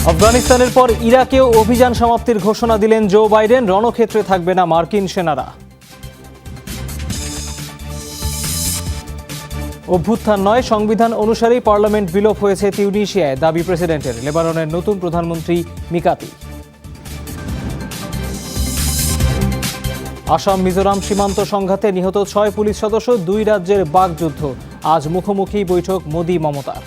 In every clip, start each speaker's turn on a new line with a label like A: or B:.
A: আফগানিস্তানের পর ইরাকেও অভিযান সমাপ্তির ঘোষণা দিলেন জো বাইডেন। রণক্ষেত্রে থাকবে না মার্কিন সেনারা। অভ্যুত্থান নয়, সংবিধান অনুসারেই পার্লামেন্ট বিলোপ হয়েছে তিউনিসিয়ায়, দাবি প্রেসিডেন্টের। লেবাননের নতুন প্রধানমন্ত্রী মিকাতি। আসাম মিজোরাম সীমান্ত সংঘাতে নিহত 6 পুলিশ সদস্য, 2 রাজ্যের বাকযুদ্ধ। আজ মুখোমুখি বৈঠক মোদি মমতার।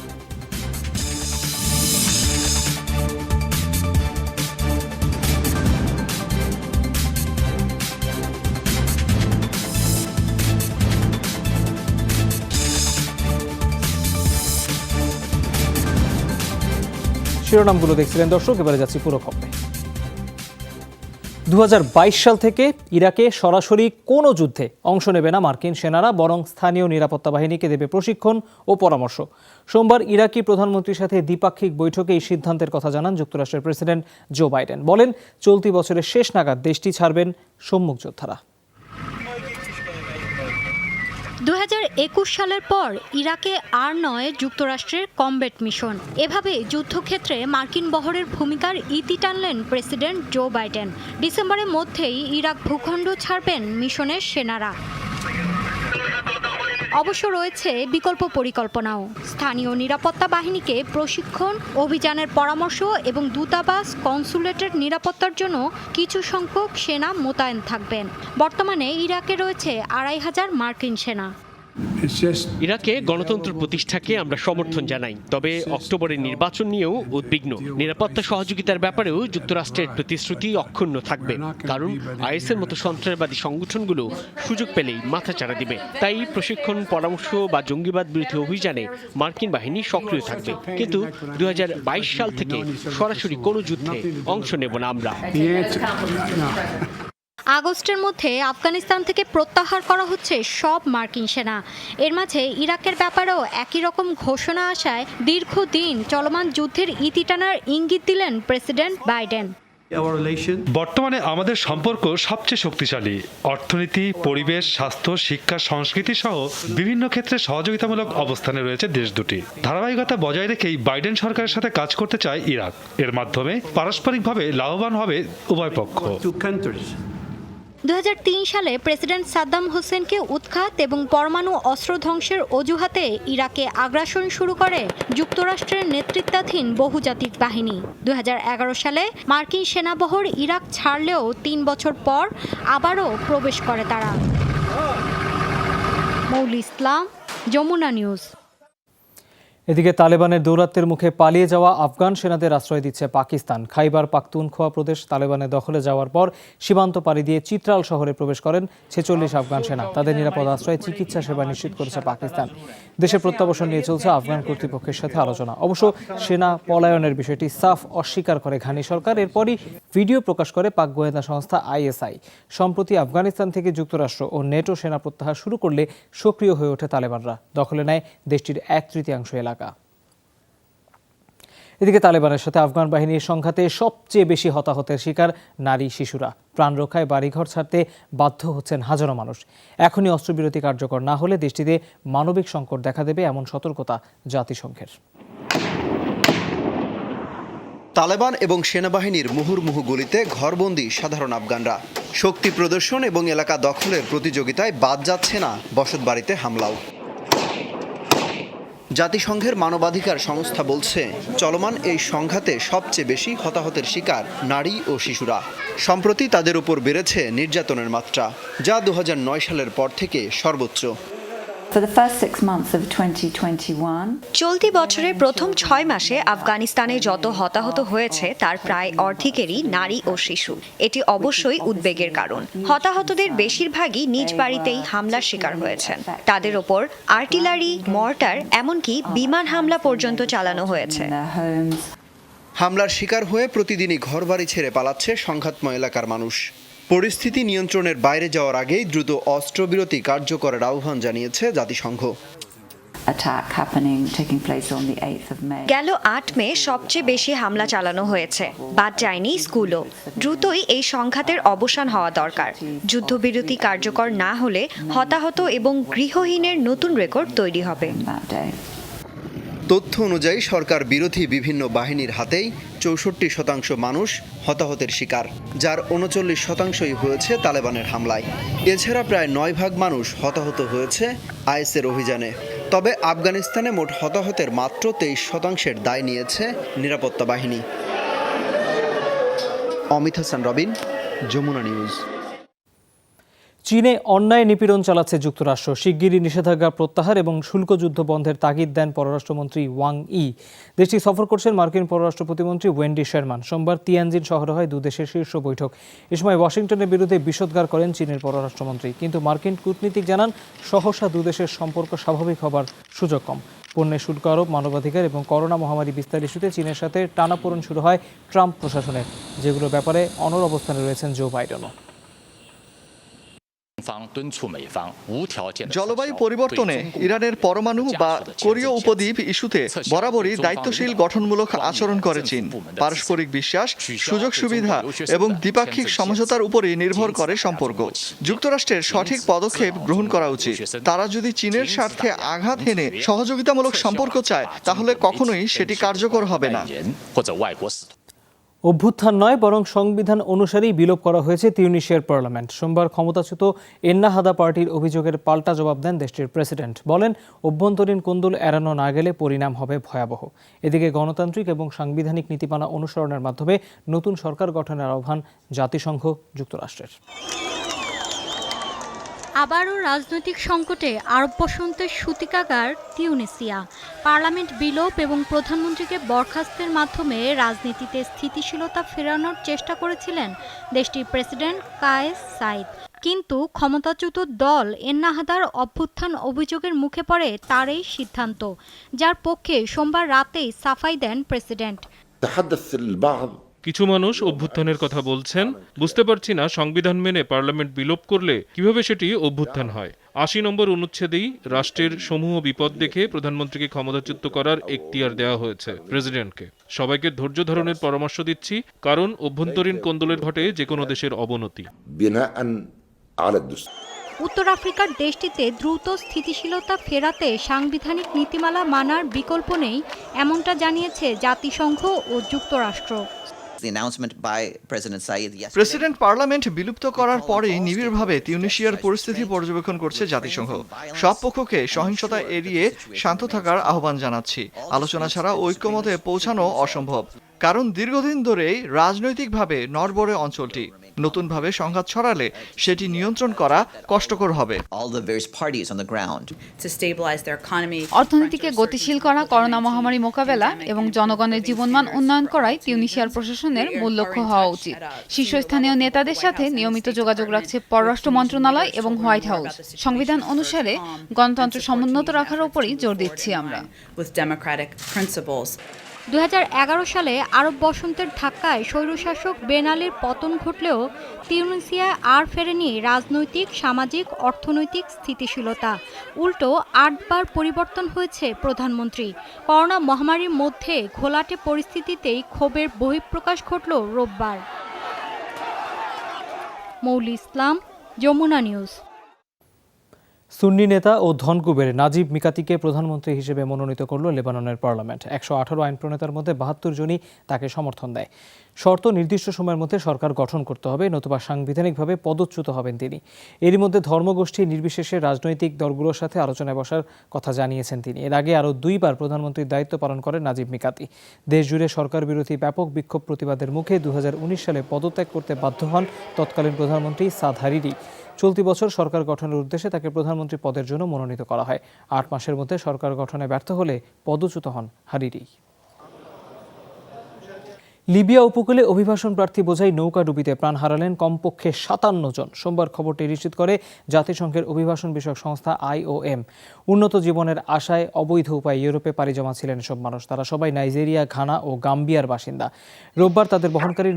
A: শিরোনামগুলো দেখছিলেন দর্শক, এবারে যাচ্ছি পুরো খবরে। 2022 সাল থেকে ইরাকে সরাসরি কোনো যুদ্ধে অংশ নেবে না মার্কিন সেনারা, বরং স্থানীয় নিরাপত্তা বাহিনীকে দেবে প্রশিক্ষণ ও পরামর্শ। সোমবার ইরাকি প্রধানমন্ত্রীর সাথে দ্বিপাক্ষিক বৈঠকে এই সিদ্ধান্তের কথা জানান যুক্তরাষ্ট্রের প্রেসিডেন্ট জো বাইডেন। বলেন, চলতি বছরের শেষ নাগাদ দেশটি ছাড়বেন সম্মুখ যোদ্ধারা।
B: 2021 সালের পর ইরাকে আর নয় যুক্তরাষ্ট্রের কমব্যাট মিশন। এভাবে যুদ্ধক্ষেত্রে মার্কিন বহরের ভূমিকার ইতি টানলেন প্রেসিডেন্ট জো বাইডেন। ডিসেম্বরের মধ্যেই ইরাক ভূখণ্ড ছাড়বেন মিশনের সেনারা। অবশ্য রয়েছে বিকল্প পরিকল্পনাও। স্থানীয় নিরাপত্তা বাহিনীকে প্রশিক্ষণ, অভিযানের পরামর্শ এবং দূতাবাস, কনসুলেটের নিরাপত্তার জন্য কিছু সংখ্যক সেনা মোতায়েন থাকবেন। বর্তমানে ইরাকে রয়েছে 2500 মার্কিন সেনা।
C: ইরাকে গণতন্ত্র প্রতিষ্ঠাকে আমরা সমর্থন জানাই, তবে অক্টোবরের নির্বাচন নিয়েও উদ্বিগ্ন। নিরাপত্তা সহযোগিতার ব্যাপারেও যুক্তরাষ্ট্রের প্রতিশ্রুতি অক্ষুণ্ণ থাকবে, কারণ আইএসের মতো সন্ত্রাসবাদী সংগঠনগুলো সুযোগ পেলেই মাথাচাড়া দিবে। তাই প্রশিক্ষণ, পরামর্শ বা জঙ্গিবাদ বিরোধী অভিযানে মার্কিন বাহিনী সক্রিয় থাকবে, কিন্তু 2022 সাল থেকে সরাসরি কোনো যুদ্ধে অংশ নেব না আমরা।
B: আগস্টের মধ্যে আফগানিস্তান থেকে প্রত্যাহার করা হচ্ছে সব মার্কিন সেনা। এর মাঝে ইরাকের ব্যাপারেও একই রকম ঘোষণা আসায় দীর্ঘদিন চলমান যুদ্ধের ইতি টানার ইঙ্গিত দিলেন প্রেসিডেন্ট বাইডেন।
D: বর্তমানে আমাদের সম্পর্ক সবচেয়ে শক্তিশালী। অর্থনীতি, পরিবেশ, স্বাস্থ্য, শিক্ষা, সংস্কৃতি সহ বিভিন্ন ক্ষেত্রে সহযোগিতামূলক অবস্থানে রয়েছে দেশ দুটি। ধারাবাহিকতা বজায় রেখেই বাইডেন সরকারের সাথে কাজ করতে চায় ইরাক। এর মাধ্যমে পারস্পরিকভাবে লাভবান হবে উভয় পক্ষ।
B: 2003 সালে প্রেসিডেন্ট সাদ্দাম হোসেনকে উৎখাত এবং পরমাণু অস্ত্র ধ্বংসের অজুহাতে ইরাকে আগ্রাসন শুরু করে যুক্তরাষ্ট্রের নেতৃত্বাধীন বহুজাতিক বাহিনী। 2011 সালে মার্কিন সেনাবহর ইরাক ছাড়লেও 3 বছর পর আবারও প্রবেশ করে তারা। মৌলি ইসলাম, যমুনা নিউজ।
A: এদিকে তালেবানের দৌরাত্বের মুখে পালিয়ে যাওয়া আফগান সেনাদের আশ্রয় দিচ্ছে পাকিস্তান। খাইবার পাখতুনখোয়া প্রদেশ তালেবানের দখলে যাওয়ার পর সীমান্ত পাড়ি দিয়ে চিত্রাল শহরে প্রবেশ করেন 46 আফগান সেনা। তাদের নিরাপদ আশ্রয়ে চিকিৎসা সেবা নিশ্চিত করেছে পাকিস্তান। দেশে প্রত্যাবর্তন নিয়ে চলছে আফগান কর্তৃপক্ষের সাথে আলোচনা। অবশ্য সেনা পলায়নের বিষয়টি সাফ অস্বীকার করে ঘানি সরকার। এরপরই ভিডিও প্রকাশ করে পাক গোয়েন্দা সংস্থা ISI। সম্প্রতি আফগানিস্তান থেকে যুক্তরাষ্ট্র ও নেটো সেনা প্রত্যাহার শুরু করলে সক্রিয় হয়ে ওঠে তালেবানরা। দখলে নেয় দেশটির 1/3 এলাকা। এদিকে তালেবানের সাথে আফগান বাহিনীর সংঘাতে সবচেয়ে বেশি হতাহতের শিকার নারী, শিশুরা। প্রাণ রক্ষায় বাড়িঘর ছাড়তে বাধ্য হচ্ছেন হাজারো মানুষ। এখনই অস্ত্রবিরতি কার্যকর না হলে দেশটিতে মানবিক সংকট দেখা দেবে, এমন সতর্কতা জাতিসংঘের।
E: তালেবান এবং সেনাবাহিনীর মুহুর্মুহু গুলিতে ঘরবন্দি সাধারণ আফগানরা। শক্তি প্রদর্শন এবং এলাকা দখলের প্রতিযোগিতায় বাদ যাচ্ছে না বসতবাড়িতে হামলাও। জাতিসংঘের মানবাধিকার সংস্থা বলছে, চলমান এই সংঘাতে সবচেয়ে বেশি হতাহতের শিকার নারী ও শিশুরা। সম্প্রতি তাদের উপর বেড়েছে নির্যাতনের মাত্রা, যা 2009 সালের পর থেকে সর্বোচ্চ।
F: চলতি বছরের প্রথম 6 মাসে আফগানিস্তানে যত হতাহত হয়েছে তার প্রায় অর্ধেকেরই নারী ও শিশু। এটি অবশ্যই উদ্বেগের কারণ। হতাহতদের বেশিরভাগই নিজ বাড়িতেই হামলার শিকার হয়েছেন। তাদের ওপর আর্টিলারি, মর্টার, এমনকি বিমান হামলা পর্যন্ত চালানো হয়েছে।
E: হামলার শিকার হয়ে প্রতিদিনই ঘরবাড়ি ছেড়ে পালাচ্ছে সংঘাতময় এলাকার মানুষ। পরিস্থিতি নিয়ন্ত্রণের বাইরে যাওয়ার আগেই দ্রুত অস্ত্রবিরতি কার্যকরের আহ্বান জানিয়েছে জাতিসংঘ।
F: গেল 8 মে সবচেয়ে বেশি হামলা চালানো হয়েছে। বাদ যায়নি স্কুলও। দ্রুতই এই সংঘাতের অবসান হওয়া দরকার। যুদ্ধবিরতি কার্যকর না হলে হতাহত এবং গৃহহীনের নতুন রেকর্ড তৈরি হবে।
E: তথ্য অনুযায়ী সরকার বিরোধী বিভিন্ন বাহিনীর হাতেই ৬৪% মানুষ হতাহতের শিকার, যার ৩৯%ই হয়েছে তালেবানের হামলায়। এছাড়া প্রায় ৯ ভাগ মানুষ হতাহত হয়েছে আইএসের অভিযানে। তবে আফগানিস্তানে মোট হতাহতের মাত্র ২৩% দায় নিয়েছে নিরাপত্তা বাহিনী। অমিত হাসান রবিন, যমুনা নিউজ।
A: চীনে অন্যায় নিপীড়ন চালাচ্ছে যুক্তরাষ্ট্র। শিগগিরই নিষেধাজ্ঞা প্রত্যাহার এবং শুল্ক যুদ্ধ বন্ধের তাগিদ দেন পররাষ্ট্রমন্ত্রী ওয়াং ই। দেশটি সফর করছেন মার্কিন পররাষ্ট্র প্রতিমন্ত্রী ওয়েন্ডি শেরমান। সোমবার তিয়ানজিন শহরে হয় দুদেশের শীর্ষ বৈঠক। এ সময় ওয়াশিংটনের বিরুদ্ধে বিষোদ্গার করেন চীনের পররাষ্ট্রমন্ত্রী। কিন্তু মার্কিন কূটনীতিক জানান, সহসা দুদেশের সম্পর্ক স্বাভাবিক হবার সুযোগ কম। পণ্যের শুল্ক আরোপ, মানবাধিকার এবং করোনা মহামারী বিস্তার ইস্যুতে চীনের সাথে টানাপোড়েন শুরু হয় ট্রাম্প প্রশাসনের, যেগুলোর ব্যাপারে অনড় অবস্থানে রয়েছেন জো বাইডেনও।
G: জলবায়ু পরিবর্তনে ইরানের পরমাণু বা কোরীয় উপদ্বীপ ইস্যুতে বরাবরই দায়িত্বশীল গঠনমূলক আচরণ করে চীন। পারস্পরিক বিশ্বাস, সুযোগ সুবিধা এবং দ্বিপাক্ষিক সমঝোতার উপরই নির্ভর করে সম্পর্ক। যুক্তরাষ্ট্রের সঠিক পদক্ষেপ গ্রহণ করা উচিত। তারা যদি চীনের স্বার্থে আঘাত হেনে সহযোগিতামূলক সম্পর্ক চায়, তাহলে কখনোই সেটি কার্যকর হবে না।
A: অভ্যুত্থান নয়, বরং সংবিধান অনুসারেই বিলোপ করা হয়েছে তিউনিসিয়ার পার্লামেন্ট। সোমবার ক্ষমতাচ্যুত এন্নাহাদা পার্টির অভিযোগের পাল্টা জবাব দেন দেশটির প্রেসিডেন্ট। বলেন, অভ্যন্তরীণ কোন্দল এড়ানো না গেলে পরিণাম হবে ভয়াবহ। এদিকে গণতান্ত্রিক এবং সাংবিধানিক নীতিমালা অনুসরণের মাধ্যমে নতুন সরকার গঠনের আহ্বান জাতিসংঘ যুক্তরাষ্ট্রের।
B: আবারও রাজনৈতিক সংকটে আরব বসন্তের সূতিকাগার তিউনিসিয়া। পার্লামেন্ট বিলোপ এবং প্রধানমন্ত্রীকে বরখাস্তের মাধ্যমে রাজনীতিতে স্থিতিশীলতা ফেরানোর চেষ্টা করেছিলেন দেশটির প্রেসিডেন্ট কায়েস সাইদ। কিন্তু ক্ষমতাচ্যুত দল এন্নাহাদার অভ্যুত্থান অভিযোগের মুখে পড়ে তার এই সিদ্ধান্ত, যার পক্ষে সোমবার রাতেই সাফাই দেন প্রেসিডেন্ট।
H: কিছু মানুষ অভ্যুত্থানের কথা বলছেন। বুঝতে পারছি না, সংবিধান মেনে পার্লামেন্ট বিলোপ করলে কিভাবে সেটি অভ্যুত্থান হয়। ৮০ নম্বর অনুচ্ছেদেই রাষ্ট্রের সমূহ বিপদ দেখে প্রধানমন্ত্রীকে ক্ষমতাচ্যুত করার এখতিয়ার দেওয়া হয়েছে প্রেসিডেন্টকে। সবাইকে ধৈর্য ধারণের পরামর্শ দিচ্ছি, কারণ অভ্যন্তরীণ কোন্দলের ঘটে যে কোনো দেশের অবনতি।
B: উত্তর আফ্রিকার দেশটিতে দ্রুত স্থিতিশীলতা ফেরাতে সাংবিধানিক নীতিমালা মানার বিকল্প নেই, এমনটা জানিয়েছে জাতিসংঘ ও যুক্তরাষ্ট্র।
G: প্রেসিডেন্ট পার্লামেন্ট বিলুপ্ত করার পরেই নিবিড়ভাবে তিউনিসিয়ার পরিস্থিতি পর্যবেক্ষণ করছে জাতিসংঘ। সব পক্ষকে সহিংসতা এড়িয়ে শান্ত থাকার আহ্বান জানাচ্ছি। আলোচনা ছাড়া ঐক্যমতে পৌঁছানো অসম্ভব, কারণ দীর্ঘদিন ধরেই রাজনৈতিকভাবে নড়বড়ে অঞ্চলটি। নতুনভাবে সংঘাত ছড়ালে সেটি নিয়ন্ত্রণ করা কষ্টকর হবে।
I: অর্থনীতিকে গতিশীল করা, করোনা মহামারী মোকাবেলা এবং জনগণের জীবনমান উন্নয়ন করাই তিউনিসিয়ার প্রশাসনের মূল লক্ষ্য হওয়া উচিত। শীর্ষস্থানীয় নেতাদের সাথে নিয়মিত যোগাযোগ রাখছে পররাষ্ট্র মন্ত্রণালয় এবং হোয়াইট হাউস। সংবিধান অনুসারে গণতন্ত্র সমুন্নত রাখার উপরই জোর দিচ্ছি আমরা।
B: ২০১১ সালে আরব বসন্তের ধাক্কায় স্বৈরশাসক বেন আলীর পতন ঘটলেও তিউনিসিয়ায় আর ফেরেনি রাজনৈতিক, সামাজিক, অর্থনৈতিক স্থিতিশীলতা। উল্টো ৮ বার পরিবর্তন হয়েছে প্রধানমন্ত্রী। করোনা মহামারীর মধ্যে ঘোলাটে পরিস্থিতিতেই ক্ষোভের বহিঃপ্রকাশ ঘটল রোববার। মৌলি ইসলাম, যমুনা নিউজ।
A: সুন্নি নেতা ও ধনকুবের নাজিব মিকাতিকে প্রধানমন্ত্রী হিসেবে মনোনীত করল লেবাননের পার্লামেন্ট। ১১৮ আইন প্রণেতার মধ্যে ৭২ জনই তাকে সমর্থন দেয়। শর্ত, নির্দিষ্ট সময়ের মধ্যে সরকার গঠন করতে হবে, নতুবা সাংবিধানিকভাবে পদচ্যুত হবেন তিনি। এরই মধ্যে ধর্মগোষ্ঠী নির্বিশেষে রাজনৈতিক দলগুলোর সাথে আলোচনায় বসার কথা জানিয়েছেন তিনি। এর আগে আরও ২ বার প্রধানমন্ত্রীর দায়িত্ব পালন করেন নাজিব মিকাতি। দেশজুড়ে সরকার বিরোধী ব্যাপক বিক্ষোভ প্রতিবাদের মুখে ২০১৯ সালে পদত্যাগ করতে বাধ্য হন তৎকালীন প্রধানমন্ত্রী সাদ হারিরি। চলতি বছর সরকার গঠনের উদ্দেশ্যে তাকে প্রধানমন্ত্রী পদের জন্য মনোনীত করা হয়। ৮ মাসের মধ্যে সরকার গঠনে ব্যর্থ হলে পদচ্যুত হন হারিরি। লিবিয়া উপকূলে অভিবাসন প্রার্থী বোঝাই নৌকাডুবিতে প্রাণ হারালেন কমপক্ষে ৫৭ জন। সোমবার খবরটি নিশ্চিত করে জাতিসংঘের অভিবাসন বিষয়ক সংস্থা IOM। উন্নত জীবনের আশায় অবৈধ উপায়ে ইউরোপে পাড়ি জমাচ্ছিলেন এসব মানুষ। তারা সবাই নাইজেরিয়া, ঘানা ও গাম্বিয়ার বাসিন্দা। রোববার তাদের বহনকারী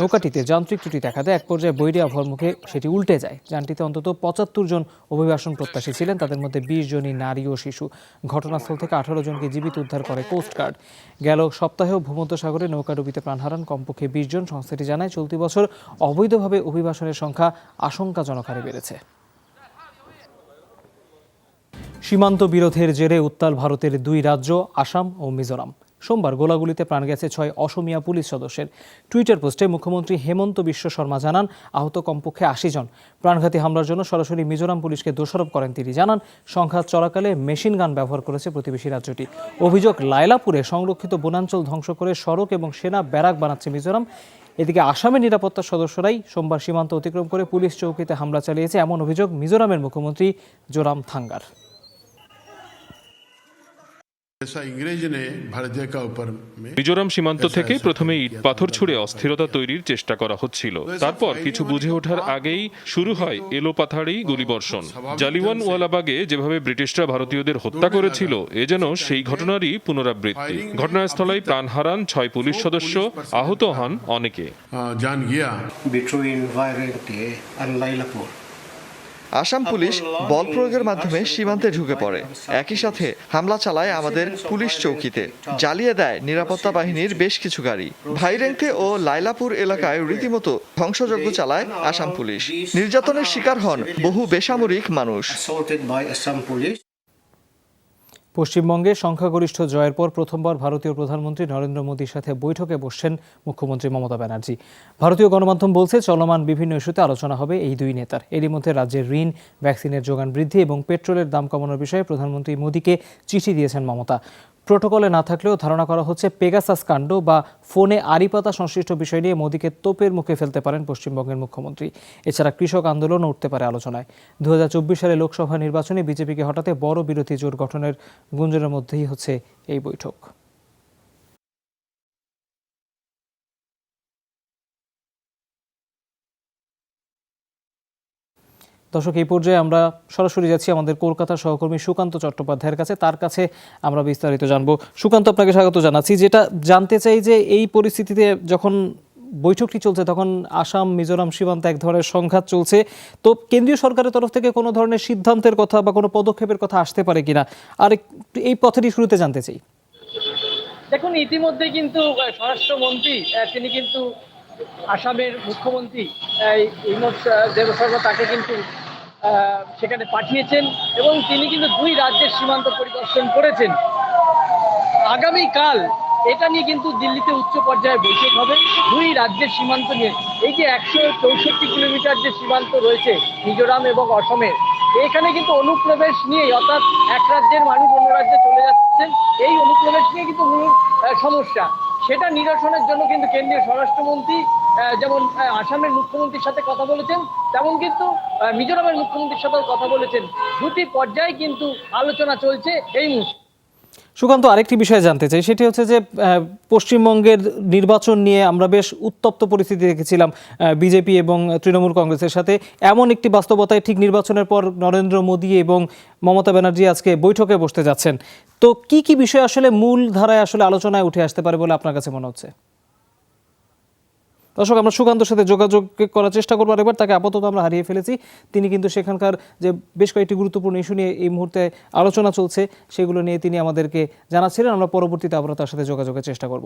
A: নৌকাটিতে যান্ত্রিক ত্রুটি দেখা দেয়। এক পর্যায়ে বৈরী আবহাওয়ার মুখে সেটি উল্টে যায়। যানটিতে অন্তত ৭৫ জন অভিবাসন প্রত্যাশী ছিলেন, তাদের মধ্যে ২০ জনই নারী ও শিশু। ঘটনাস্থল থেকে ১৮ জনকে জীবিত উদ্ধার করে কোস্টগার্ড। গেল সপ্তাহেও ভূমধ্যসাগরে নৌকাডুবিতে প্রাণ হারান কমপক্ষে ২০ জন। সংস্থাটি জানায়, চলতি বছর অবৈধভাবে অভিবাসনের সংখ্যা আশঙ্কাজনক হারে বেড়েছে। সীমান্ত বিরোধের জেরে উত্তাল ভারতের দুই রাজ্য আসাম ও মিজোরাম। সোমবার গোলাগুলিতে প্রাণ গেছে 6 অসমিয়া পুলিশ সদস্যের। টুইটার পোস্টে মুখ্যমন্ত্রী হেমন্ত বিশ্ব শর্মা জানান, আহত কমপক্ষে 80 জন। প্রাণঘাতী হামলার জন্য সরাসরি মিজোরাম পুলিশকে দোষারোপ করেন তিনি। জানান, সংঘাত চলাকালে মেশিন গান ব্যবহার করেছে প্রতিবেশী রাজ্যটি। অভিযোগ, লায়লাপুরে সংরক্ষিত বনাঞ্চল ধ্বংস করে সড়ক এবং সেনা ব্যারাক বানাচ্ছে মিজোরাম। এদিকে আসামের নিরাপত্তা সদস্যরাই সোমবার সীমান্ত অতিক্রম করে পুলিশ চৌকিতে হামলা চালিয়েছে, এমন অভিযোগ মিজোরামের মুখ্যমন্ত্রী জোরাম থাঙ্গার।
H: মিজোরাম সীমান্ত থেকে প্রথমে ইট পাথর ছুড়ে অস্থিরতা তৈরির চেষ্টা করা হচ্ছিল। তারপর কিছু বুঝে ওঠার আগেই শুরু হয় এলোপাথাড়ি গুলিবর্ষণ। জালিয়ানওয়ালাবাগে যেভাবে ব্রিটিশরা ভারতীয়দের হত্যা করেছিল, এ যেন সেই ঘটনারই পুনরাবৃত্তি। ঘটনাস্থলে প্রাণ হারান 6 পুলিশ সদস্য, আহত হন অনেকে।
G: আসাম পুলিশ বল প্রয়োগের মাধ্যমে সীমান্তে ঢুকে পড়ে, একই সাথে হামলা চালায় আমাদের পুলিশ চৌকিতে, জ্বালিয়ে দেয় নিরাপত্তা বাহিনীর বেশ কিছু গাড়ি। ভাইরেংতে ও লাইলাপুর এলাকায় রীতিমতো ধ্বংসযজ্ঞ চালায় আসাম পুলিশ। নির্যাতনের শিকার হন বহু বেসামরিক মানুষ।
A: পশ্চিমবঙ্গে সংখ্যাগরিষ্ঠ জয়ের পর প্রথমবার ভারতীয় প্রধানমন্ত্রী নরেন্দ্র মোদীর সাথে বৈঠকে বসছেন মুখ্যমন্ত্রী মমতা ব্যানার্জি। ভারতীয় গণমাধ্যম বলছে, চলমান বিভিন্ন ইস্যুতে আলোচনা হবে এই দুই নেতার। এরই মধ্যে রাজ্যের ঋণ, ভ্যাকসিনের যোগান বৃদ্ধি এবং পেট্রোলের দাম কমানোর বিষয়ে প্রধানমন্ত্রী মোদীকে চিঠি দিয়েছেন মমতা। প্রোটোকলে না থাকলেও ধারণা করা হচ্ছে পেগাসাস কাণ্ড বা ফোনে আড়িপাতা সংশ্লিষ্ট বিষয় নিয়ে মোদীকে তোপের মুখে ফেলতে পারেন পশ্চিমবঙ্গের মুখ্যমন্ত্রী। এছাড়া কৃষক আন্দোলনও উঠতে পারে আলোচনায়। 2024 সালে লোকসভা নির্বাচনে বিজেপিকে হটাতে বড় বিরোধী জোট গঠনের গুঞ্জনের মধ্যেই হচ্ছে এই বৈঠক। দর্শক, এই পর্যায়ে আমরা সরাসরি যাচ্ছি আমাদের কলকাতার সহকর্মী সুকান্ত চট্টোপাধ্যায়ের কাছে। তার কাছে আমরা বিস্তারিত জানবো। সুকান্ত, আপনাকে স্বাগত জানাচ্ছি। যেটা জানতে চাই যে এই পরিস্থিতিতে যখন বৈঠকটি চলছে তখন আসাম মিজোরাম সীমান্তে এক ধরনের সংঘাত চলছে, তো কেন্দ্রীয় সরকারের তরফ থেকে কোনো ধরনের সিদ্ধান্তের কথা বা কোনো পদক্ষেপের কথা আসতে পারে কিনা, আর এই পথেটি শুরুতে জানতে চাই।
J: দেখুন, ইতিমধ্যে কিন্তু স্বরাষ্ট্রমন্ত্রী তিনি কিন্তু আসামের মুখ্যমন্ত্রী হিমন্ত বিশ্ব শর্মা তাকে কিন্তু সেখানে পাঠিয়েছেন এবং তিনি কিন্তু দুই রাজ্যের সীমান্ত পরিদর্শন করেছেন। আগামীকাল এটা নিয়ে কিন্তু দিল্লিতে উচ্চ পর্যায়ে বৈঠক হবে দুই রাজ্যের সীমান্ত নিয়ে। এই যে 164 কিলোমিটার যে সীমান্ত রয়েছে মিজোরাম এবং অসমের, এখানে কিন্তু অনুপ্রবেশ নিয়ে, অর্থাৎ এক রাজ্যের মানুষ অন্য রাজ্যে চলে যাচ্ছেন, এই অনুপ্রবেশ নিয়ে কিন্তু মূল সমস্যা। সেটা নিরসনের জন্য কিন্তু কেন্দ্রীয় স্বরাষ্ট্রমন্ত্রী যেমন আসামের মুখ্যমন্ত্রীর সাথে কথা বলেছেন, তেমন কিন্তু মিজোরামের মুখ্যমন্ত্রীর সাথেও কথা বলেছেন। দুটি পর্যায়ে কিন্তু আলোচনা চলছে এই মুহূর্তে।
A: সুকান্ত, আরেকটি বিষয় জানতে চাই, সেটি হচ্ছে যে পশ্চিমবঙ্গের নির্বাচন নিয়ে আমরা বেশ উত্তপ্ত পরিস্থিতি দেখেছিলাম বিজেপি এবং তৃণমূল কংগ্রেসের সাথে। এমন একটি বাস্তবতায় ঠিক নির্বাচনের পর নরেন্দ্র মোদী এবং মমতা ব্যানার্জি আজকে বৈঠকে বসতে যাচ্ছেন। তো কি কি বিষয় আসলে মূল ধারায় আসলে আলোচনায় উঠে আসতে পারে বলে আপনার কাছে মনে হচ্ছে? দর্শক, আমরা সুকান্তর সাথে যোগাযোগ করার চেষ্টা করবো আরেকবার। তাকে আপাতত আমরা হারিয়ে ফেলেছি। তিনি কিন্তু সেখানকার যে বেশ কয়েকটি গুরুত্বপূর্ণ ইস্যু নিয়ে এই মুহূর্তে আলোচনা চলছে, সেগুলো নিয়ে তিনি আমাদেরকে জানাচ্ছিলেন। আমরা পরবর্তীতে আবার তার সাথে যোগাযোগের চেষ্টা করব।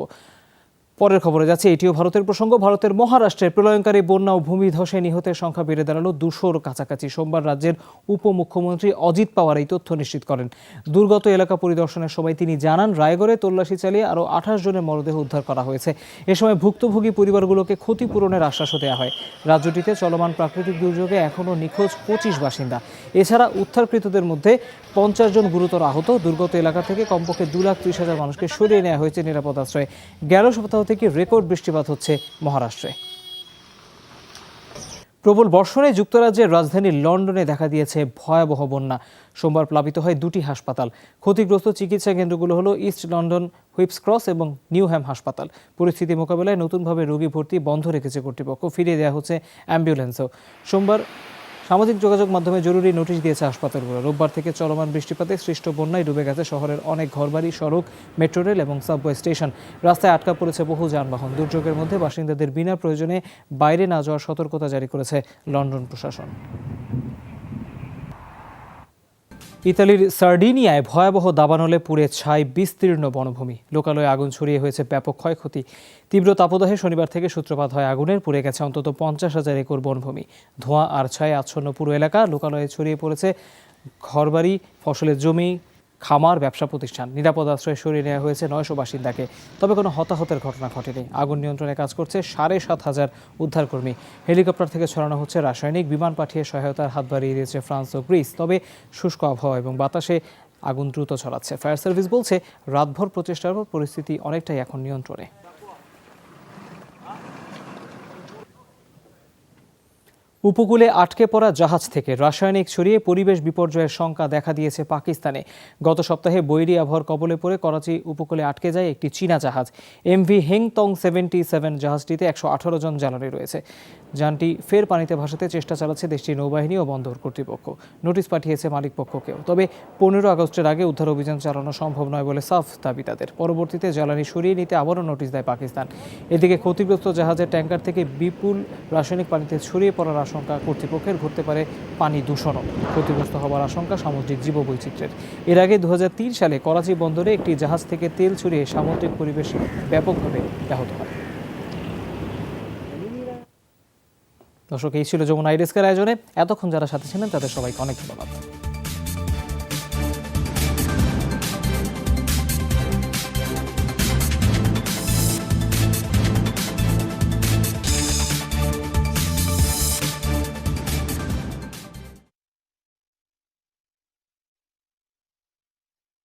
A: পরের খবরে যাচ্ছে, এটিও ভারতের প্রসঙ্গ। ভারতের মহারাষ্ট্রে প্রলয়ঙ্কারী বন্যা ও ভূমিধসে নিহতের সংখ্যা বেড়ে দাঁড়ালো 200-র কাছাকাছি। সোমবার রাজ্যের উপমুখ্যমন্ত্রী অজিত পাওয়ার এই তথ্য নিশ্চিত করেন। দুর্গত এলাকা পরিদর্শনের সময় তিনি জানান, রায়গড়ে তল্লাশি চালিয়ে আরও 28 জনের মরদেহ উদ্ধার করা হয়েছে। এ সময় ভুক্তভোগী পরিবারগুলোকে ক্ষতিপূরণের আশ্বাসও দেওয়া হয়। রাজ্যটিতে চলমান প্রাকৃতিক দুর্যোগে এখনও নিখোঁজ 25 বাসিন্দা। এছাড়া উদ্ধারকৃতদের মধ্যে 50 জন গুরুতর আহত। দুর্গত এলাকা থেকে কমপক্ষে 2,30,000 মানুষকে সরিয়ে নেওয়া হয়েছে নিরাপদ আশ্রয়ে। গেল সপ্তাহ থেকে রেকর্ড বৃষ্টিপাত হচ্ছে মহারাষ্ট্রে। প্রবল বর্ষণে যুক্তরাজ্যের রাজধানী লন্ডনে দেখা দিয়েছে ভয়াবহ বন্যা। সোমবার প্লাবিত হয় 2টি হাসপাতাল। ক্ষতিগ্রস্ত চিকিৎসা কেন্দ্রগুলো হলো ইস্ট লন্ডন হুইপস ক্রস এবং নিউহ্যাম হাসপাতাল। পরিস্থিতি মোকাবেলায় নতুনভাবে রোগী ভর্তি বন্ধ রেখেছে কর্তৃপক্ষ। ফিরিয়ে দেওয়া হচ্ছে অ্যাম্বুলেন্সও। সোমবার সামাজিক যোগাযোগ মাধ্যমে জরুরি নোটিশ দিয়েছে হাসপাতালগুলো। রোববার থেকে চলমান বৃষ্টিপাতে সৃষ্ট বন্যায় ডুবে গেছে শহরের অনেক ঘরবাড়ি, সড়ক, মেট্রো রেল এবং সাবওয়ে স্টেশন। রাস্তায় আটকা পড়েছে বহু যানবাহন। দুর্যোগের মধ্যে বাসিন্দাদের বিনা প্রয়োজনে বাইরে না যাওয়ার সতর্কতা জারি করেছে লন্ডন প্রশাসন। ইতালির সার্ডিনিয়ায় ভয়াবহ দাবানলে পুড়ে ছাই বিস্তীর্ণ বনভূমি। লোকালয়ে আগুন ছড়িয়ে হয়েছে ব্যাপক ক্ষয়ক্ষতি। তীব্র তাপদাহে শনিবার থেকে সূত্রপাত হয় আগুনের। পুড়ে গেছে অন্তত 50,000 একর বনভূমি। ধোঁয়া আর ছায় আচ্ছন্ন পুরো এলাকা। লোকালয়ে ছড়িয়ে পড়েছে ঘরবাড়ি, ফসলের জমি, খামার, ব্যবসা প্রতিষ্ঠান। নিরাপদ আশ্রয়ে সরিয়ে নেওয়া হয়েছে 900 বাসিন্দাকে। তবে কোনো হতাহতের ঘটনা ঘটেনি। আগুন নিয়ন্ত্রণে কাজ করছে 7,500 উদ্ধারকর্মী। হেলিকপ্টার থেকে ছড়ানো হচ্ছে রাসায়নিক, বিমান পাঠিয়ে সহায়তার হাত বাড়িয়ে দিয়েছে ফ্রান্স ও গ্রিস। তবে শুষ্ক আবহাওয়া এবং বাতাসে আগুন দ্রুত ছড়াচ্ছে। ফায়ার সার্ভিস বলছে রাতভর প্রচেষ্টার পর পরিস্থিতি অনেকটাই এখন নিয়ন্ত্রণে। উপকূলে আটকে পড়া জাহাজ থেকে রাসায়নিক ছড়িয়ে পরিবেশ বিপর্যয়ের শঙ্কা দেখা দিয়েছে পাকিস্তানে। গত সপ্তাহে বৈরী আবহাওয়ার কবলে পড়ে করাচি উপকূলে আটকে যায় একটি চীনা জাহাজ। এমভি হেংতং 77 জাহাজটিতে 118 জন জ্বালানি রয়েছে। যানটি ফের পানিতে ভাসাতে চেষ্টা চালাচ্ছে দেশটির নৌবাহিনী ও বন্দর কর্তৃপক্ষ। নোটিশ পাঠিয়েছে মালিকপক্ষকেও। তবে 15 আগস্টের আগে উদ্ধার অভিযান চালানো সম্ভব নয় বলে সাফ দাবি তাদের। পরবর্তীতে জ্বালানি সরিয়ে নিতে আবারও নোটিশ দেয় পাকিস্তান। এদিকে ক্ষতিগ্রস্ত জাহাজের ট্যাঙ্কার থেকে বিপুল রাসায়নিক পানিতে ছড়িয়ে পড়ার আশঙ্কা কর্তৃপক্ষের। ঘটতে পারে পানি দূষণও। ক্ষতিগ্রস্ত হওয়ার আশঙ্কা সামুদ্রিক জীববৈচিত্র্যের। এর আগে 2003 সালে করাচি বন্দরে একটি জাহাজ থেকে তেল ছড়িয়ে সামুদ্রিক পরিবেশ ব্যাপকভাবে ব্যাহত হয়। দর্শক, এই ছিল যমুনা আইডেস্কের আয়োজনে। এতক্ষণ যারা সাথে ছিলেন তাদের সবাইকে অনেক ধন্যবাদ।